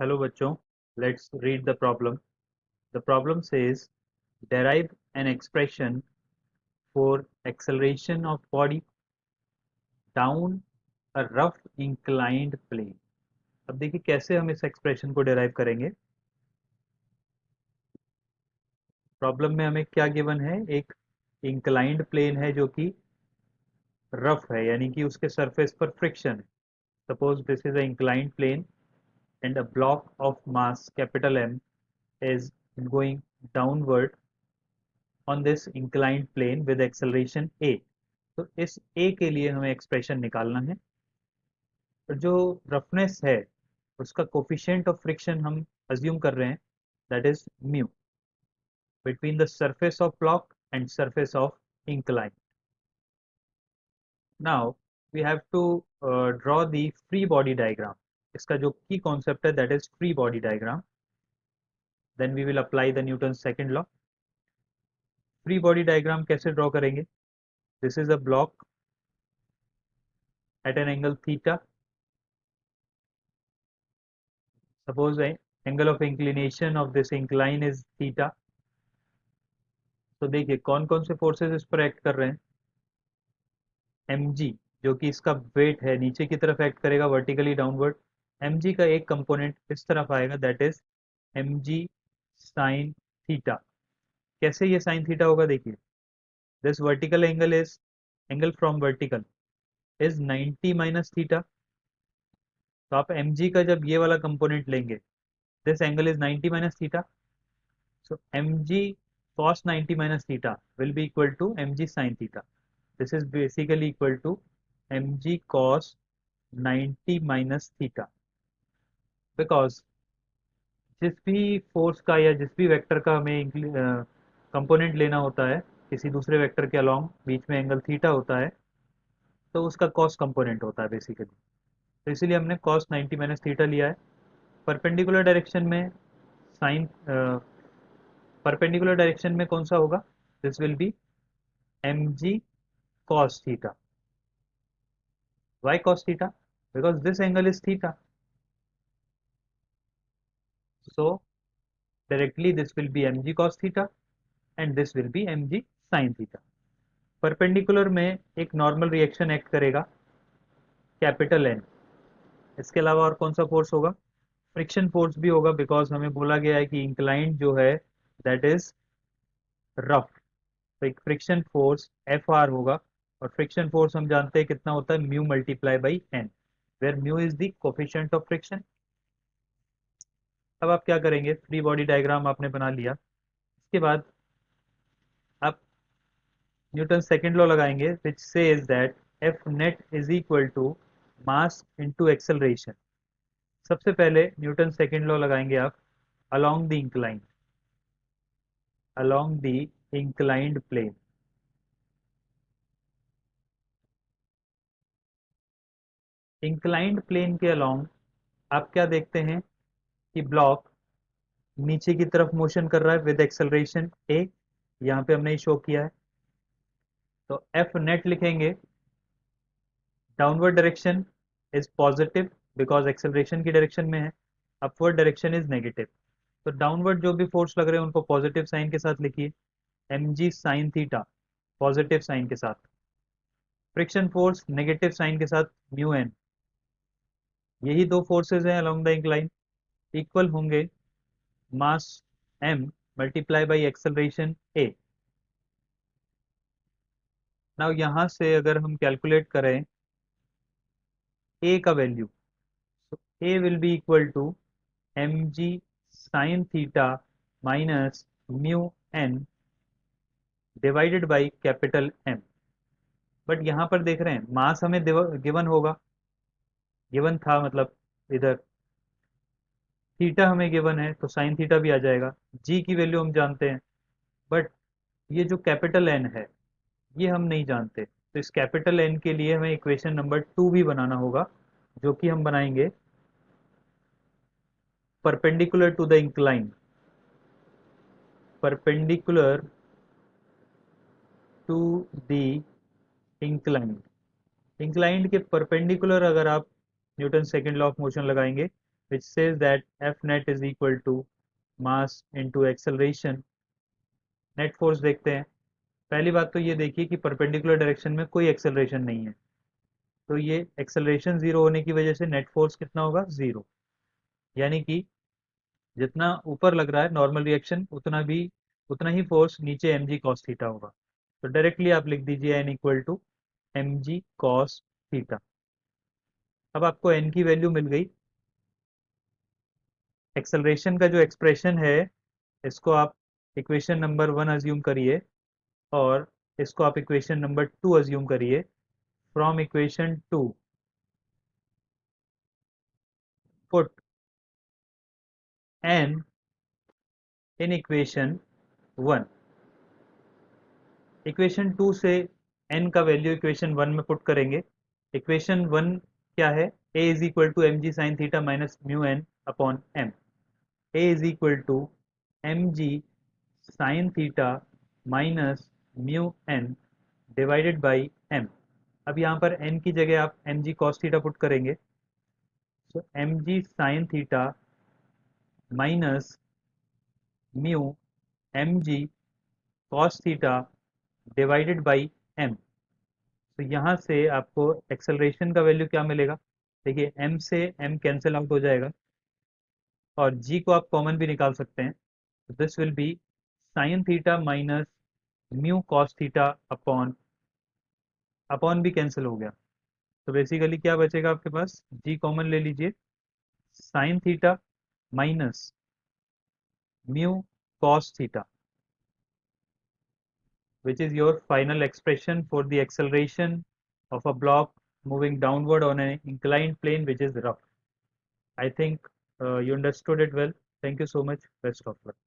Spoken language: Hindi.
Hello बच्चों, let's read the problem. The problem says derive an expression for acceleration of body down a rough inclined plane. अब देखिए कैसे हम इस एक्सप्रेशन को डिराइव करेंगे। प्रॉब्लम में हमें क्या गिवन है, एक इंक्लाइंड प्लेन है जो कि रफ है, यानी कि उसके सरफेस पर फ्रिक्शन है। Suppose this is a inclined plane and a block of mass capital M is going downward on this inclined plane with acceleration a। तो इस a के लिए हमें एक्सप्रेशन निकालना है। और जो रफनेस है उसका कोफिशिएंट ऑफ फ्रिक्शन हम अज्यूम कर रहे हैं, that is mu between the surface of block and surface of incline. Now we have to draw the free body diagram. इसका जो की कॉन्सेप्ट है that is free body diagram. Then we will apply the Newton second law. Free body diagram कैसे ड्रॉ करेंगे? This is a block at an angle theta. Suppose the angle of inclination of this incline is theta. तो देखिए कौन कौन से फोर्सेस इस पर एक्ट कर रहे हैं। mg जो कि इसका वेट है नीचे की तरफ एक्ट करेगा वर्टिकली डाउनवर्ड। mg का एक कंपोनेंट इस तरफ आएगा, that is mg sine theta. कैसे ये साइन थीटा होगा? देखिए this vertical angle is angle from vertical is 90 minus theta. तो आप mg का जब ये वाला कंपोनेंट लेंगे, this angle is 90 minus theta. So mg cos 90 minus theta will be equal to mg sin theta. This is basically equal to mg cos 90 minus theta, because जिस भी फोर्स का या जिस भी वेक्टर का हमें कंपोनेंट लेना होता है किसी दूसरे वेक्टर के अलोंग, बीच में एंगल थीटा होता है, तो उसका कॉस कंपोनेंट होता है बेसिकली। तो इसीलिए हमने कॉस 90 माइनस थीटा लिया है। परपेंडिकुलर डायरेक्शन में साइन परपेंडिकुलर डायरेक्शन में कौन सा होगा? This will be mg cos theta. Why cos theta? Because this angle is theta. So directly this will be mg cos theta and this will be mg sin theta. Perpendicular में एक नॉर्मल रिएक्शन एक्ट करेगा कैपिटल एन। इसके अलावा और कौन सा फोर्स होगा? फ्रिक्शन फोर्स भी होगा, बिकॉज हमें बोला गया है कि इंक्लाइंड जो है दैट इज रफ। तो एक फ्रिक्शन फोर्स एफ आर होगा, और फ्रिक्शन फोर्स हम जानते हैं कितना होता है, mu multiply by N, where mu is the coefficient of friction. अब आप क्या करेंगे, फ्री बॉडी डायग्राम आपने बना लिया, इसके बाद आप न्यूटन सेकंड लॉ लगाएंगे which says that F net is equal to mass into acceleration. सबसे पहले न्यूटन सेकंड लॉ लगाएंगे आप along the incline, along the inclined plane. Inclined plane के अलोंग आप क्या देखते हैं कि ब्लॉक नीचे की तरफ मोशन कर रहा है विद एक्सेलरेशन ए। यहाँ पे हमने शो किया है। तो एफ नेट लिखेंगे, downward direction is positive because acceleration की डायरेक्शन में है, अपवर्ड डायरेक्शन इज नेगेटिव। तो डाउनवर्ड जो भी फोर्स लग रहे हैं उनको पॉजिटिव साइन के साथ लिखिए, एम जी साइन थीटा पॉजिटिव साइन के साथ, फ्रिक्शन फोर्स नेगेटिव साइन के साथ म्यू एन। यही दो फोर्सेज हैं अलोंग द इंक्लाइन, इक्वल होंगे mass m multiply by acceleration a. Now यहाँ से अगर हम कैलकुलेट करें ए का वैल्यू, तो a will be equal to M G sine theta minus mu N divided by capital M. But यहाँ पर देख रहे हैं मास हमें गिवन होगा, गिवन था मतलब इधर थीटा हमें गिवन है तो साइन थीटा भी आ जाएगा। जी की वैल्यू हम जानते हैं, बट ये जो कैपिटल एन है ये हम नहीं जानते। तो इस कैपिटल एन के लिए हमें इक्वेशन नंबर 2 भी बनाना होगा, जो कि हम बनाएंगे perpendicular to the incline, perpendicular to the incline. Inclined के परपेंडिकुलर अगर आप Newton second law of motion लगाएंगे which says that F net is equal to mass into acceleration. Net force देखते हैं. पहली बात तो ये देखिए कि परपेंडिकुलर डायरेक्शन में कोई एक्सेलरेशन नहीं है, तो ये एक्सेलरेशन जीरो होने की वजह से नेट फोर्स कितना होगा, जीरो. यानी कि जितना ऊपर लग रहा है नॉर्मल रिएक्शन, उतना ही फोर्स नीचे एम जी कॉस थीटा होगा. तो डायरेक्टली आप लिख दीजिए N equal to M G cos theta. अब आपको एन की वैल्यू मिल गई. एक्सेलरेशन का जो एक्सप्रेशन है, इसको आप इक्वेशन नंबर 1 अज्यूम करिए और इसको आप इक्वेशन नंबर 2 अज्यूम करिए. From equation 2 put n in equation 1. Equation 2 से n का वैल्यू इक्वेशन 1 में पुट करेंगे. इक्वेशन 1 क्या है, a is equal to M G sine theta minus mu N upon M. a is equal to M G sine theta minus mu N divided by M. अब यहाँ पर n की जगह आप M G cos theta put करेंगे. तो M ji sine theta minus mu M G cos theta divided by M. तो यहाँ से आपको एक्सेलरेशन का वैल्यू क्या मिलेगा, देखिए m से m कैंसिल आउट हो जाएगा और g को आप कॉमन भी निकाल सकते हैं. तो this will be sign theta minus mu cos theta upon upon भी कैंसिल हो गया. तो बेसिकली क्या बचेगा आपके पास, g कॉमन ले लीजिए, sign theta minus mu cos theta, which is your final expression for the acceleration of a block moving downward on an inclined plane which is rough. I think you understood it well. Thank you so much. Best of luck.